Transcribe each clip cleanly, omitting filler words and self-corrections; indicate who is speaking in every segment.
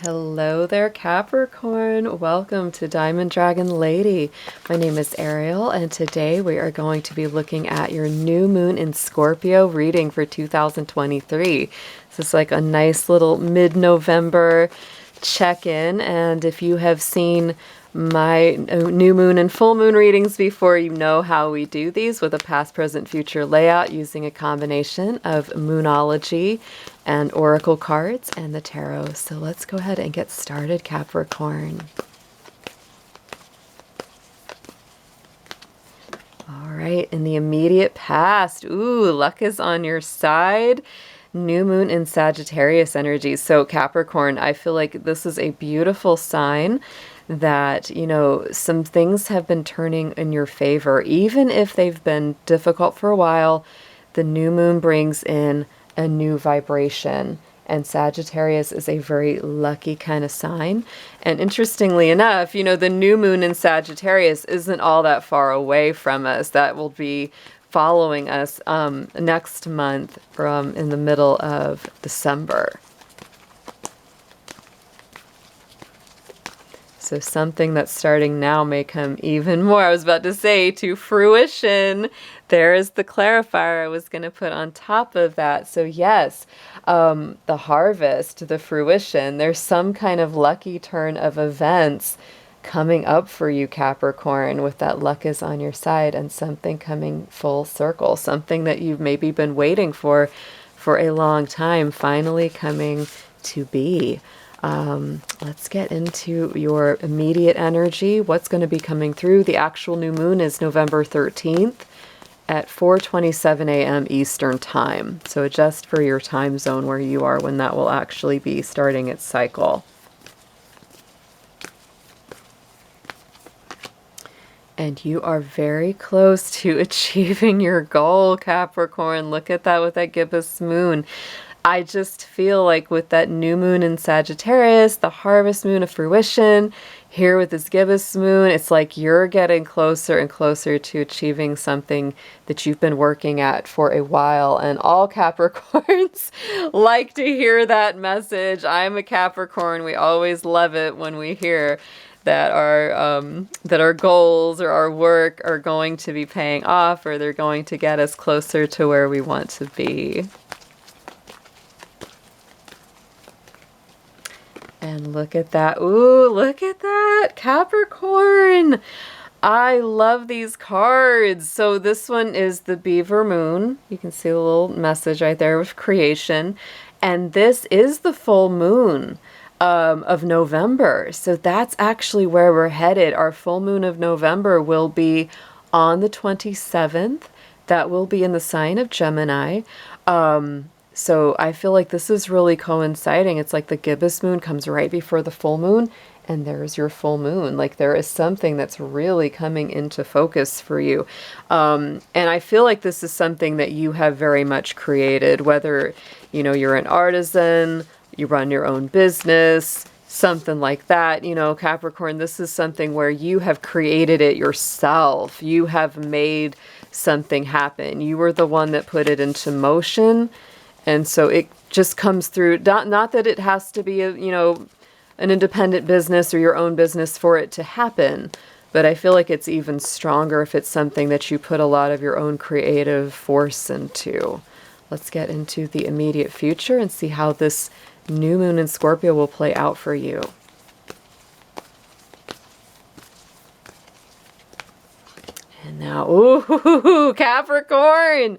Speaker 1: Hello there, Capricorn. Welcome to Diamond Dragon Lady. My name is Ariel, and today we are going to be looking at your new moon in Scorpio reading for 2023. This is like a nice little mid-November check-in, and if you have seen my new moon and full moon readings before, you know how we do these with a past, present, future layout using a combination of moonology and oracle cards and the tarot. So let's go ahead and get started, Capricorn. All right, in the immediate past, ooh, luck is on your side. New moon in Sagittarius energy. So Capricorn, I feel like this is a beautiful sign that, you know, some things have been turning in your favor. Even if they've been difficult for a while, the new moon brings in a new vibration. And Sagittarius is a very lucky kind of sign. And interestingly enough, you know, the new moon in Sagittarius isn't all that far away from us. That will be following us next month from in the middle of December. So something that's starting now may come even more, I was about to say, to fruition. There is the clarifier I was going to put on top of that. So yes, the harvest, the fruition, there's some kind of lucky turn of events coming up for you, Capricorn, with that luck is on your side and something coming full circle, something that you've maybe been waiting for a long time, finally coming to be. Let's get into your immediate energy. What's going to be coming through? The actual new moon is November 13th at 4:27 a.m. Eastern time. So adjust for your time zone where you are when that will actually be starting its cycle. And you are very close to achieving your goal, Capricorn. Look at that with that gibbous moon. I just feel like with that new moon in Sagittarius, the harvest moon of fruition, here with this gibbous moon, it's like you're getting closer and closer to achieving something that you've been working at for a while. And all Capricorns like to hear that message. I'm a Capricorn. We always love it when we hear that our goals or our work are going to be paying off, or they're going to get us closer to where we want to be. And look at that. Ooh, look at that, Capricorn. I love these cards. So this one is the Beaver Moon. You can see a little message right there with creation. And this is the full moon of November. So that's actually where we're headed. Our full moon of November will be on the 27th. That will be in the sign of Gemini. So I feel like this is really coinciding. It's like the gibbous moon comes right before the full moon, and there's your full moon. Like there is something that's really coming into focus for you. And I feel like this is something that you have very much created, whether, you know, you're an artisan, you run your own business, something like that. You know, Capricorn, this is something where you have created it yourself. You have made something happen. You were the one that put it into motion. And so it just comes through, not that it has to be, you know, an independent business or your own business for it to happen, but I feel like it's even stronger if it's something that you put a lot of your own creative force into. Let's get into the immediate future and see how this new moon in Scorpio will play out for you. And now, ooh, Capricorn!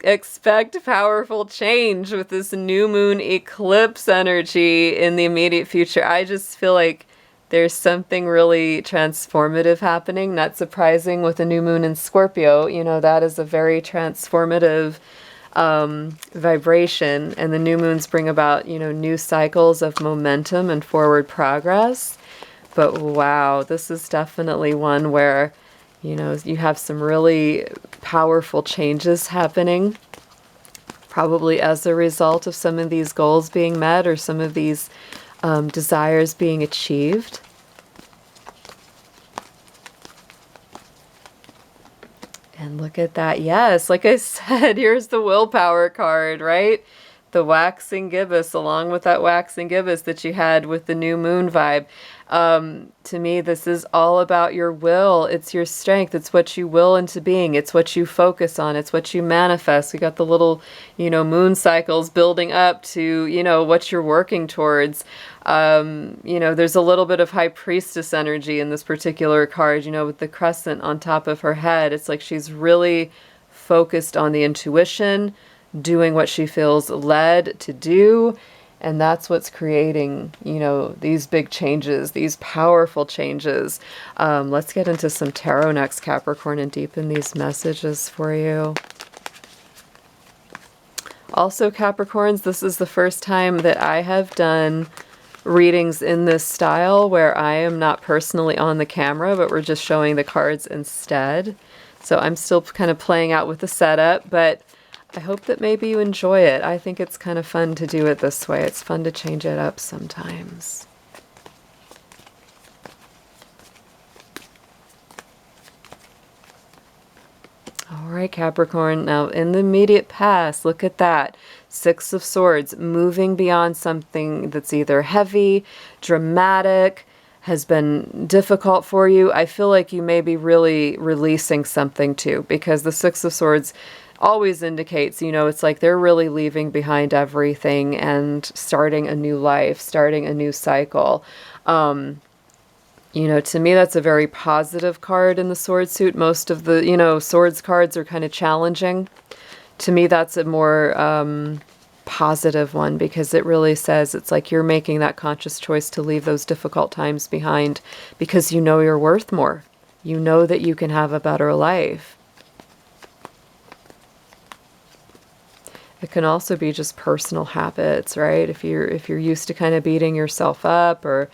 Speaker 1: Expect powerful change with this new moon eclipse energy in the immediate future. I just feel like there's something really transformative happening. Not surprising with a new moon in Scorpio. You know, that is a very transformative vibration. And the new moons bring about, you know, new cycles of momentum and forward progress. But wow, this is definitely one where, you know, you have some really powerful changes happening, probably as a result of some of these goals being met or some of these desires being achieved. And look at that. Yes, like I said, here's the willpower card, right? the waxing gibbous, along with that waxing gibbous that you had with the new moon vibe. To me, this is all about your will. It's your strength. It's what you will into being. It's what you focus on. It's what you manifest. We got the little, moon cycles building up to, what you're working towards. There's a little bit of high priestess energy in this particular card, with the crescent on top of her head. It's like she's really focused on the intuition, doing what she feels led to do. And that's what's creating, these big changes, these powerful changes. Let's get into some tarot next, Capricorn, and deepen these messages for you. Also, Capricorns, this is the first time that I have done readings in this style where I am not personally on the camera, but we're just showing the cards instead. So I'm still kind of playing out with the setup, but I hope that maybe you enjoy it. I think it's kind of fun to do it this way. It's fun to change it up sometimes. All right, Capricorn. Now, in the immediate past, look at that. Six of Swords, moving beyond something that's either heavy, dramatic, has been difficult for you. I feel like you may be really releasing something too, because the Six of Swords always indicates, it's like they're really leaving behind everything and starting a new life, starting a new cycle. To me, that's a very positive card in the sword suit. Most of the, swords cards are kind of challenging. To me, that's a more positive one, because it really says it's like you're making that conscious choice to leave those difficult times behind because you know you're worth more. You know that you can have a better life. It can also be just personal habits, right? If you're used to kind of beating yourself up or,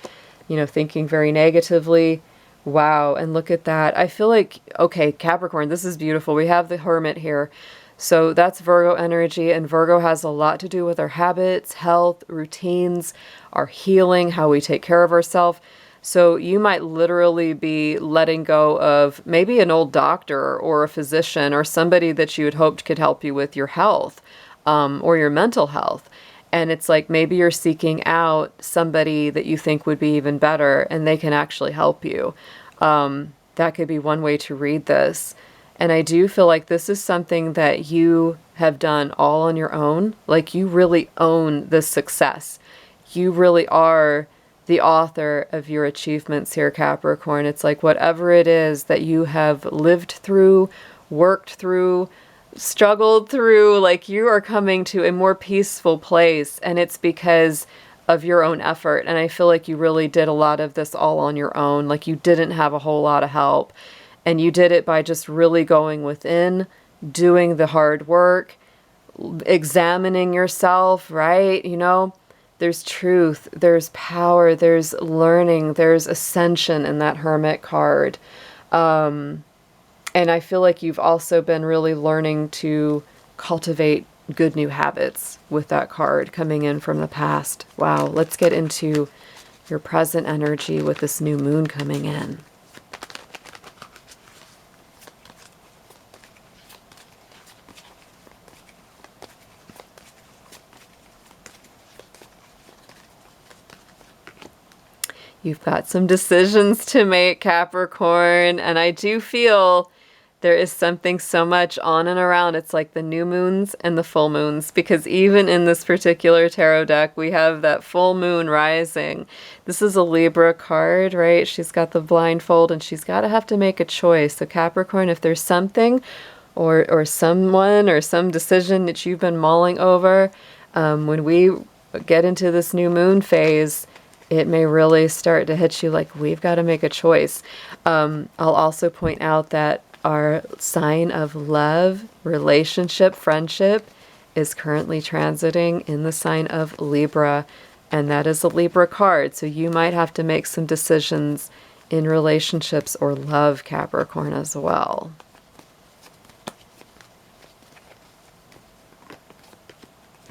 Speaker 1: thinking very negatively. Wow, and look at that. I feel like, okay, Capricorn, this is beautiful. We have the Hermit here. So that's Virgo energy, and Virgo has a lot to do with our habits, health, routines, our healing, how we take care of ourselves. So you might literally be letting go of maybe an old doctor or a physician or somebody that you had hoped could help you with your health. Or your mental health. And it's like maybe you're seeking out somebody that you think would be even better and they can actually help you. That could be one way to read this. And I do feel like this is something that you have done all on your own. Like you really own this success. You really are the author of your achievements here, Capricorn. It's like whatever it is that you have lived through, worked through, struggled through, like you are coming to a more peaceful place, and it's because of your own effort. And I feel like you really did a lot of this all on your own. Like you didn't have a whole lot of help, and you did it by just really going within, doing the hard work, examining yourself, right? There's truth, there's power, there's learning, there's ascension in that Hermit card. And I feel like you've also been really learning to cultivate good new habits with that card coming in from the past. Wow, let's get into your present energy with this new moon coming in. You've got some decisions to make, Capricorn, and I do feel there is something so much on and around. It's like the new moons and the full moons, because even in this particular tarot deck, we have that full moon rising. This is a Libra card, right? She's got the blindfold and she's got to have to make a choice. So Capricorn, if there's something or someone or some decision that you've been mulling over, when we get into this new moon phase, it may really start to hit you like we've got to make a choice. I'll also point out that our sign of love, relationship, friendship is currently transiting in the sign of Libra, and that is a Libra card. So you might have to make some decisions in relationships or love, Capricorn, as well.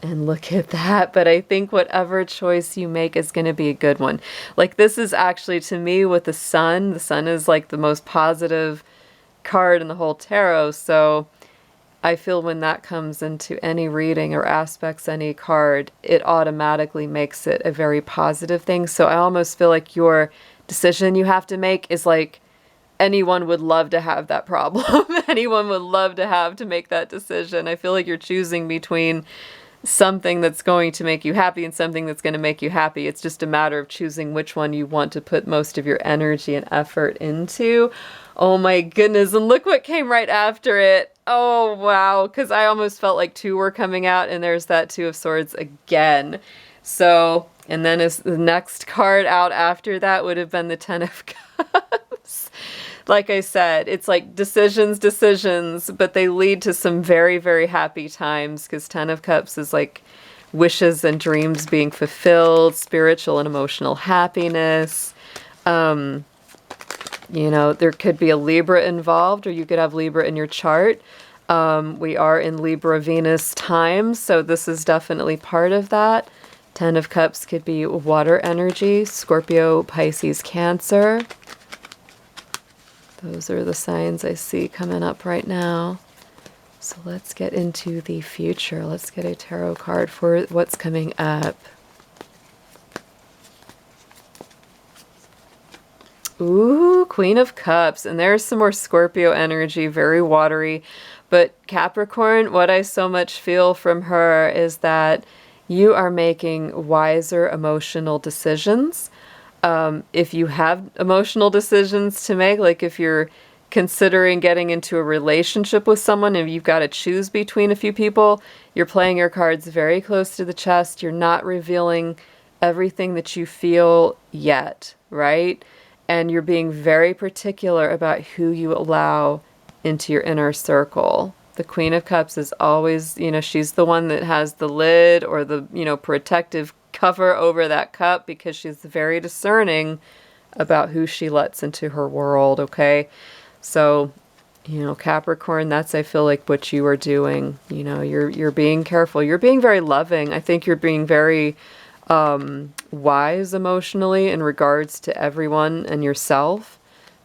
Speaker 1: And look at that. But I think whatever choice you make is going to be a good one. Like this is actually, to me, with the sun is like the most positive card in the whole tarot. So I feel when that comes into any reading or aspects any card, it automatically makes it a very positive thing. So I almost feel like your decision you have to make is like anyone would love to have that problem. Anyone would love to have to make that decision. I feel like you're choosing between something that's going to make you happy and something that's going to make you happy. It's just a matter of choosing which one you want to put most of your energy and effort into. Oh my goodness, and look what came right after it. Oh wow, because I almost felt like two were coming out, and there's that Two of Swords again. So, and then as the next card out after that would have been the Ten of Cups. Like I said, it's like decisions, but they lead to some very, very happy times, because Ten of Cups is like wishes and dreams being fulfilled, spiritual and emotional happiness. You know, there could be a Libra involved, or you could have Libra in your chart. We are in Libra Venus times, so this is definitely part of that. Ten of Cups could be water energy, Scorpio, Pisces, Cancer. Those are the signs I see coming up right now. So let's get into the future. Let's get a tarot card for what's coming up. Ooh, Queen of Cups. And there's some more Scorpio energy, very watery. But Capricorn, what I so much feel from her is that you are making wiser emotional decisions. If you have emotional decisions to make, like if you're considering getting into a relationship with someone and you've got to choose between a few people, you're playing your cards very close to the chest. You're not revealing everything that you feel yet, right? And you're being very particular about who you allow into your inner circle. The Queen of Cups is always, you know, she's the one that has the lid or the, you know, protective cover over that cup, because she's very discerning about who she lets into her world, okay? So, you know, Capricorn, that's, I feel like, what you are doing. You know, you're being careful. You're being very loving. I think you're being very wise emotionally in regards to everyone and yourself,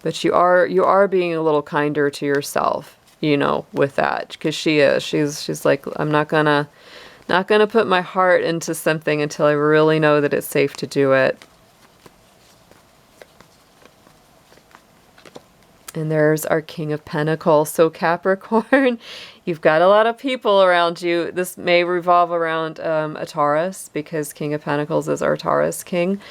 Speaker 1: but you are being a little kinder to yourself, you know, with that, because she's like, I'm not gonna put my heart into something until I really know that it's safe to do it. And there's our King of Pentacles. So Capricorn, you've got a lot of people around you. This may revolve around a Taurus, because King of Pentacles is our Taurus king,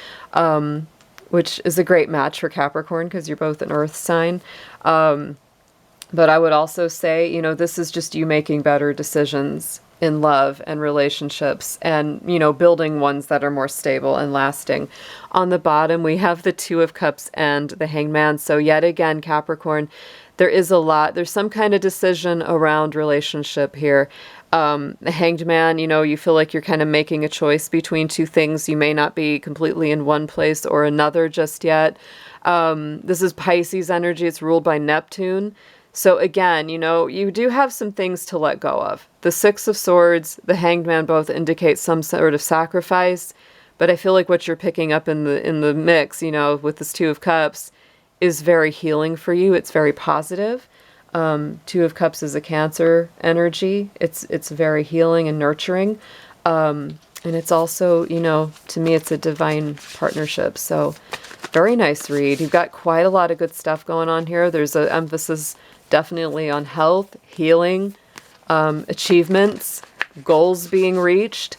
Speaker 1: which is a great match for Capricorn because you're both an earth sign. But I would also say, you know, this is just you making better decisions in love and relationships, and, you know, building ones that are more stable and lasting. On the bottom, we have the Two of Cups and the Hanged Man. So yet again, Capricorn, there's some kind of decision around relationship here. The Hanged Man, you know, you feel like you're kind of making a choice between two things. You may not be completely in one place or another just yet. This is Pisces energy. It's ruled by Neptune. So again, you know, you do have some things to let go of. The Six of Swords, the Hanged Man both indicate some sort of sacrifice, but I feel like what you're picking up in the mix, you know, with this Two of Cups, is very healing for you. It's very positive. Two of Cups is a Cancer energy. It's very healing and nurturing. And it's also, you know, to me, it's a divine partnership. So very nice read. You've got quite a lot of good stuff going on here. There's an emphasis definitely on health, healing, achievements, goals being reached,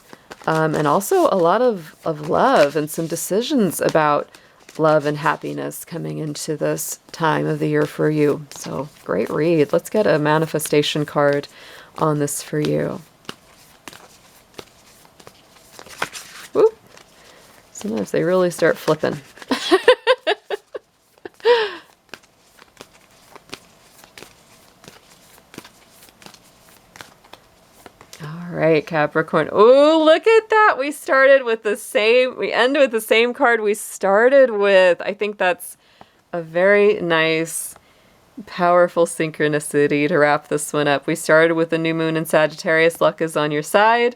Speaker 1: and also a lot of love and some decisions about love and happiness coming into this time of the year for you. So great read. Let's get a manifestation card on this for you. Woo. Sometimes they really start flipping. All right, Capricorn. Oh, look at that. We ended with the same card we started with. I think that's a very nice, powerful synchronicity to wrap this one up. We started with the new moon in Sagittarius. Luck is on your side.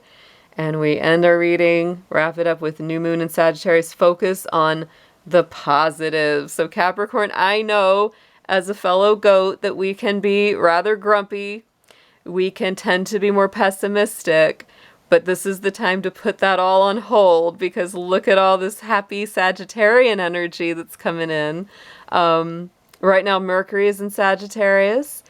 Speaker 1: And we end our reading, wrap it up with new moon in Sagittarius. Focus on the positive. So Capricorn, I know as a fellow goat that we can be rather grumpy, we can tend to be more pessimistic, but this is the time to put that all on hold because look at all this happy Sagittarian energy that's coming in. Right now, Mercury is in Sagittarius,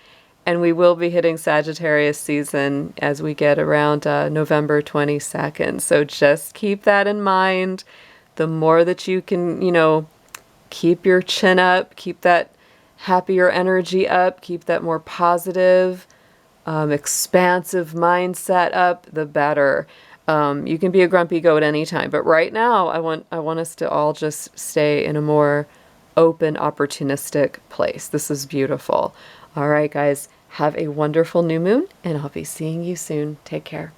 Speaker 1: and we will be hitting Sagittarius season as we get around November 22nd. So just keep that in mind. The more that you can, keep your chin up, keep that happier energy up, keep that more positive, expansive mindset up, the better. You can be a grumpy goat anytime, but right now I want us to all just stay in a more open, opportunistic place. This is beautiful. All right, guys, have a wonderful new moon, and I'll be seeing you soon. Take care.